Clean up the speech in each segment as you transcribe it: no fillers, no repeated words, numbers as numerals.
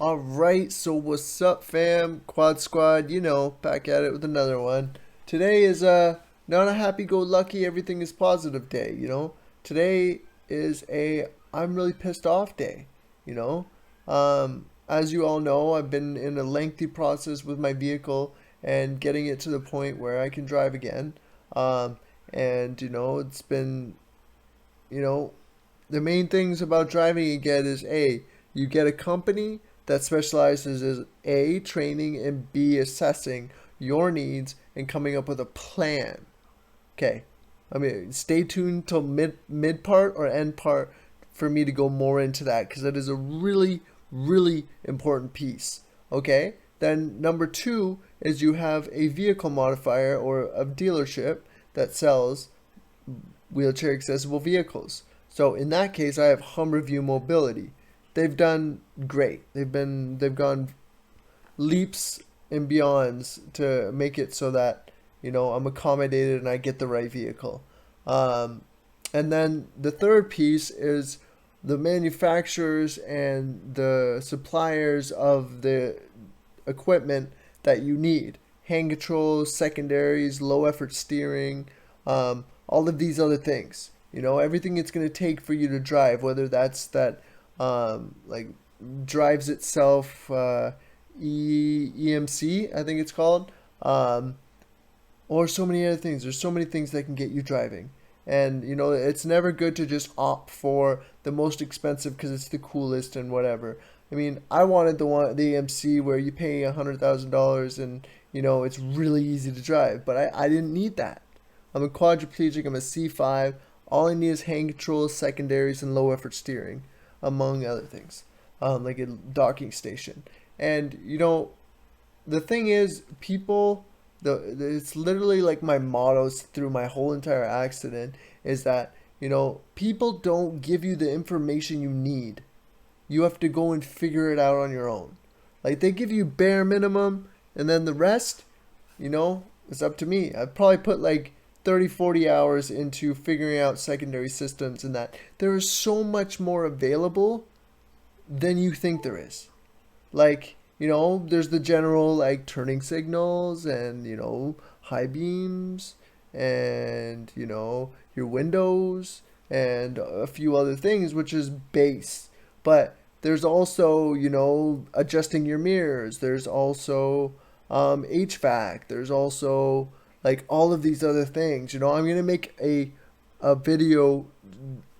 Alright, so what's up fam? Quad Squad, back at it with another one. Today is not a happy-go-lucky, everything is positive day. Today is a I'm really pissed off day, you know? As you all know, I've been in a lengthy process with my vehicle and getting it to the point where I can drive again. Um, and it's been you know, the main things about driving again is A, you get a company that specializes in A, training, and B, assessing your needs and coming up with a plan. Okay. I mean, stay tuned till mid part or end part for me to go more into that because that is a really, really important piece. Okay? Then number two is you have a vehicle modifier or a dealership that sells wheelchair accessible vehicles. So in that case, I have Hum Review Mobility. They've done great. They've gone leaps and beyonds to make it so that I'm accommodated and I get the right vehicle. Um, and then the third piece is the manufacturers and the suppliers of the equipment that you need: hand controls, secondaries, low effort steering, all of these other things. Everything it's going to take for you to drive, whether that's that like drives itself, EMC, I think it's called, um, or so many other things. There's so many things that can get you driving. And it's never good to just opt for the most expensive because it's the coolest and whatever. I mean, I wanted the EMC where you pay $100,000 and it's really easy to drive, but I didn't need that. I'm a quadriplegic. I'm a C5. All I need is hand controls, secondaries, and low effort steering, among other things, like a docking station. And the thing is, it's literally like my mottos through my whole entire accident is that people don't give you the information you need. You have to go and figure it out on your own. Like they give you bare minimum, and then the rest, it's up to me. I've probably put like 30, 40 hours into figuring out secondary systems, and that there is so much more available than you think there is. Like, there's the general like turning signals and, high beams and, your windows and a few other things, which is base. But there's also, adjusting your mirrors. There's also HVAC. There's also like all of these other things. I'm going to make a video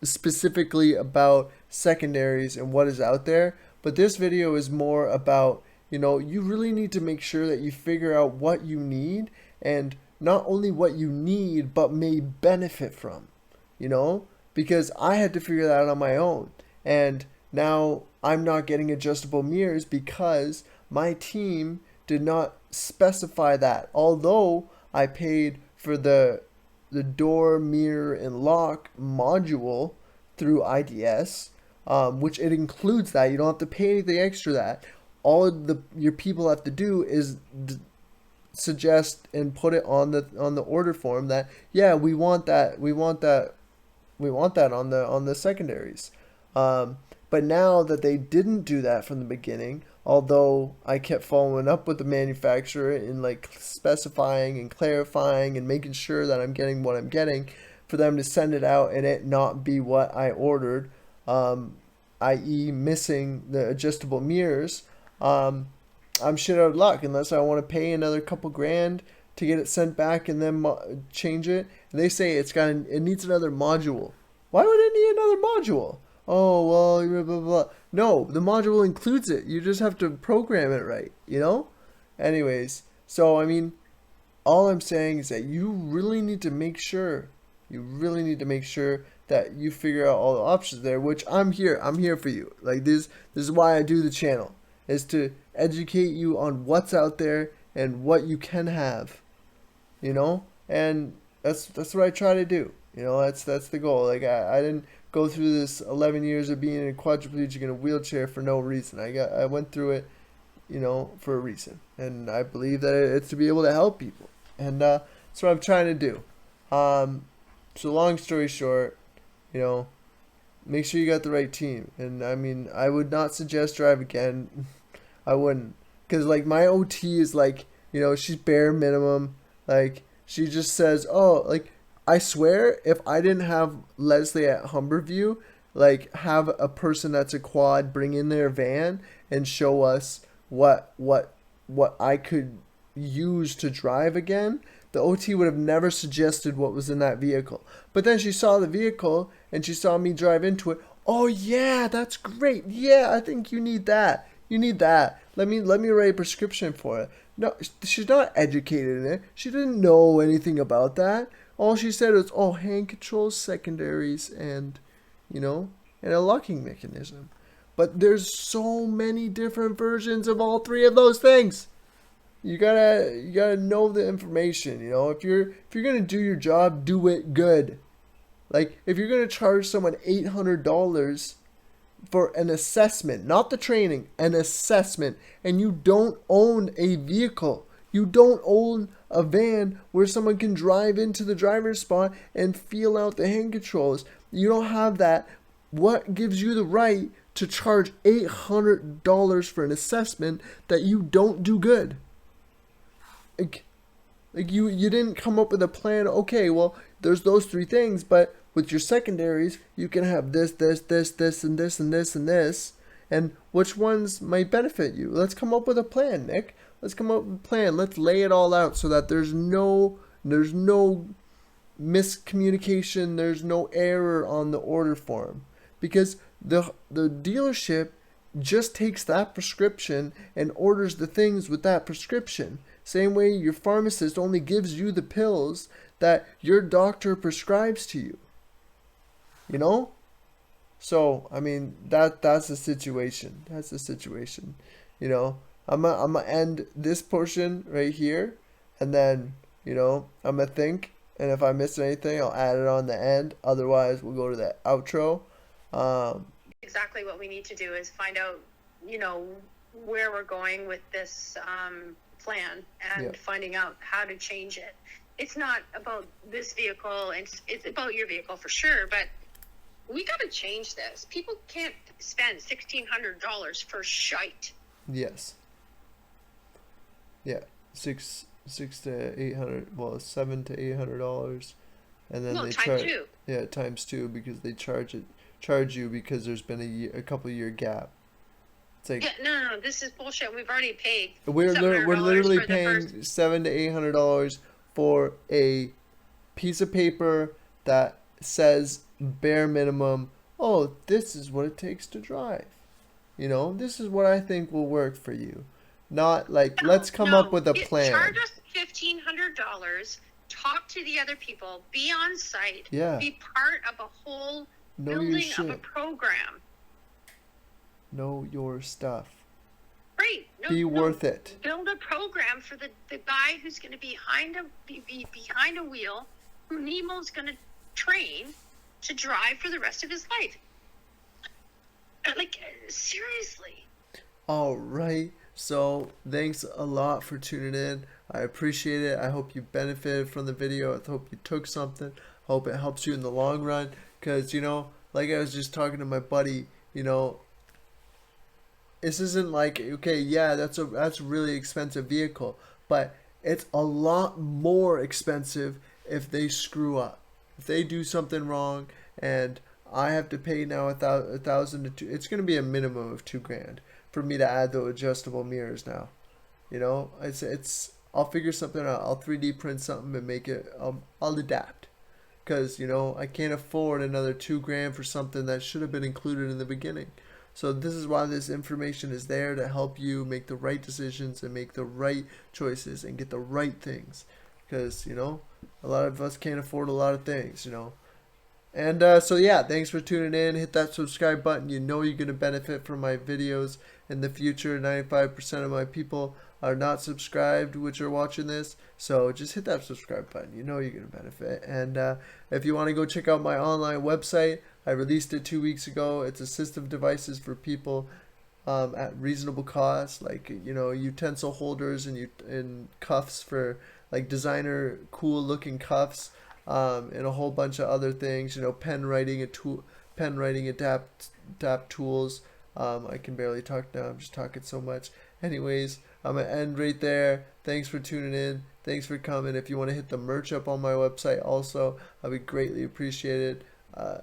specifically about secondaries and what is out there. But this video is more about, you really need to make sure that you figure out what you need and not only what you need, but may benefit from, you know, because I had to figure that out on my own. And now I'm not getting adjustable mirrors because my team did not specify that. Although I paid for the door, mirror, and lock module through IDS, which it includes that. You don't have to pay anything extra. That all your people have to do is suggest and put it on the order form that yeah, we want that on the secondaries. But now that they didn't do that from the beginning, although I kept following up with the manufacturer in like specifying and clarifying and making sure that I'm getting what I'm getting, for them to send it out and it not be what I ordered, i.e., missing the adjustable mirrors, I'm shit out of luck unless I want to pay another couple grand to get it sent back and then change it. And they say it needs another module. Why would it need another module? Oh well, blah blah blah. No, the module includes it. You just have to program it right. Anyways, so I mean, all I'm saying is that you really need to make sure. You really need to make sure that you figure out all the options there. Which I'm here. I'm here for you. Like this. This is why I do the channel. Is to educate you on what's out there and what you can have. And that's what I try to do. That's the goal. Like I didn't go through this 11 years of being a quadriplegic in a wheelchair for no reason. I went through it, for a reason, and I believe that it's to be able to help people, and that's what I'm trying to do. So long story short, make sure you got the right team, and I mean I would not suggest drive again. I wouldn't. Because, like, my OT is like, she's bare minimum. Like, she just says, oh, like, I swear, if I didn't have Leslie at Humberview, like, have a person that's a quad bring in their van and show us what I could use to drive again, the OT would have never suggested what was in that vehicle. But then she saw the vehicle and she saw me drive into it. Oh yeah, that's great. Yeah, I think you need that. You need that. Let me write a prescription for it. No, she's not educated in it. She didn't know anything about that. All she said was, "Oh, hand controls, secondaries, and you know, and a locking mechanism." But there's so many different versions of all three of those things. You gotta know the information. If you're gonna do your job, do it good. Like if you're gonna charge someone $800 for an assessment, not the training, an assessment, and you don't own a vehicle, you don't own a van where someone can drive into the driver's spot and feel out the hand controls. You don't have that. What gives you the right to charge $800 for an assessment that you don't do good? Like, you didn't come up with a plan. Okay, well, there's those three things, but with your secondaries, you can have this, and this, and this, and this. And which ones might benefit you? Let's come up with a plan, Nick. Let's come up with a plan. Let's lay it all out so that there's no miscommunication, there's no error on the order form. Because the dealership just takes that prescription and orders the things with that prescription. Same way your pharmacist only gives you the pills that your doctor prescribes to you. You know? So, I mean, that's the situation. That's the situation. I'm gonna end this portion right here, and then, I'm gonna think, and if I miss anything, I'll add it on the end. Otherwise, we'll go to the outro. Exactly what we need to do is find out, where we're going with this plan and finding out how to change it. It's not about this vehicle, it's about your vehicle for sure, but we got to change this. People can't spend $1,600 for shite. Yes. Yeah. Six to 800. Well, $700 to $800, and then No, they times two. Yeah, times two, because they charge you because there's been a couple year gap. It's like, Yeah, no, this is bullshit. We've already paid we're literally for the paying first. $700 to $800 for a piece of paper that says bare minimum. Oh, this is what it takes to drive. This is what I think will work for you. Not like, let's come up No, with a charge plan. us $1,500. Talk to the other people. Be on site. Yeah. Be part of a whole Know your building of a shit. program. Know your stuff. Right. Be worth it. Build a program for the guy who's going to be behind a wheel, who Nemo's going to train to drive for the rest of his life. Like, seriously. All right. So, thanks a lot for tuning in. I appreciate it. I hope you benefited from the video. I hope you took something. I hope it helps you in the long run. Because, like I was just talking to my buddy, this isn't like, okay, yeah, that's a really expensive vehicle, but it's a lot more expensive if they screw up. If they do something wrong, and I have to pay now a thousand to two, it's gonna be a minimum of $2,000 for me to add the adjustable mirrors now. It's I'll figure something out. I'll 3D print something and make it. I'll adapt, because I can't afford another $2,000 for something that should have been included in the beginning. So this is why this information is there, to help you make the right decisions and make the right choices and get the right things. Because, a lot of us can't afford a lot of things, And so yeah, thanks for tuning in. Hit that subscribe button. You're going to benefit from my videos in the future. 95% of my people are not subscribed, which are watching this. So just hit that subscribe button. You're going to benefit. And if you want to go check out my online website, I released it 2 weeks ago. It's assistive devices for people at reasonable cost, like utensil holders and cuffs for like designer cool looking cuffs, and a whole bunch of other things. Pen writing adapt tools, I can barely talk now. I'm just talking so much. Anyways, I'm gonna end right there. Thanks for tuning in. Thanks for coming. If you want to hit the merch up on my website, also, I'd be greatly appreciated. Uh,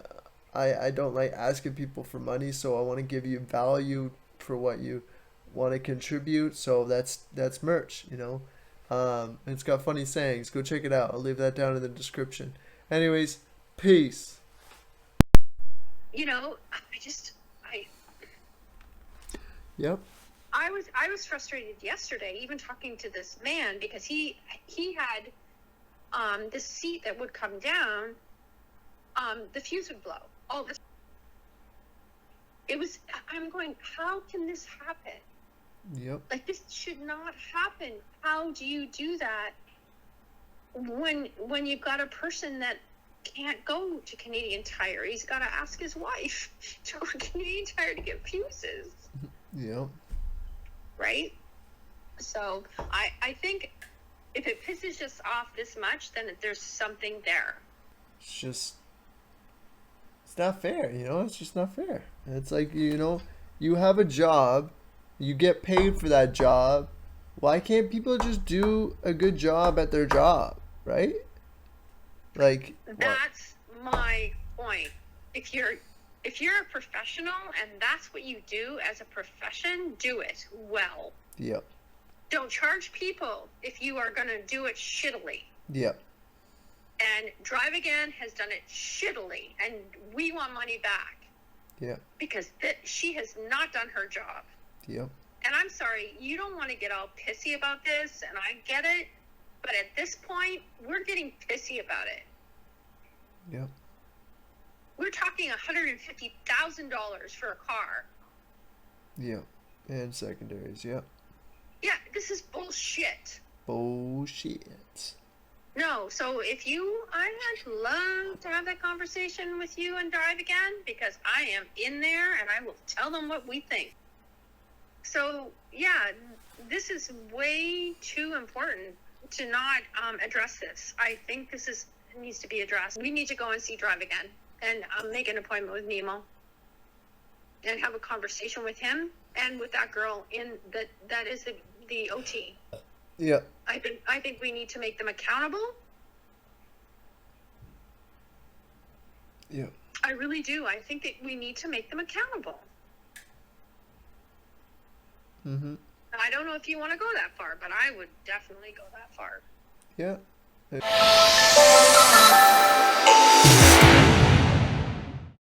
I don't like asking people for money, so I want to give you value for what you want to contribute. So that's merch, you know. It's got funny sayings. Go check it out. I'll leave that down in the description. Anyways, peace. You know, I just I Yep. I was frustrated yesterday, even talking to this man, because he had this seat that would come down, the fuse would blow. All this. It was. I'm going. How can this happen? Yep. Like, this should not happen. How do you do that when you've got a person that can't go to Canadian Tire? He's got to ask his wife to go to Canadian Tire to get fuses. Yep. Right? So I think if it pisses us off this much, then there's something there. It's just, it's not fair, you know? It's just not fair. It's like, you know, you have a job, you get paid for that job. Why can't people just do a good job at their job, right? Like, what? That's my point. If you're a professional and that's what you do as a profession, do it well. Yep. Don't charge people if you are going to do it shittily. Yep. And Drive Again has done it shittily, and we want money back. Yep. Because she has not done her job. Yep. And I'm sorry, you don't want to get all pissy about this, and I get it, but at this point, we're getting pissy about it. Yep. We're talking $150,000 for a car. Yep. And secondaries, yep. Yeah, this is bullshit. Bullshit. No, so I'd love to have that conversation with you and Drive Again, because I am in there and I will tell them what we think. So, yeah, this is way too important to not address this. I think this needs to be addressed. We need to go and see Drive Again and make an appointment with Nemo and have a conversation with him and with that girl that is the OT. Yeah. I think we need to make them accountable. Yeah. I really do. I think that we need to make them accountable. Mm-hmm. I don't know if you want to go that far, but I would definitely go that far. Yeah.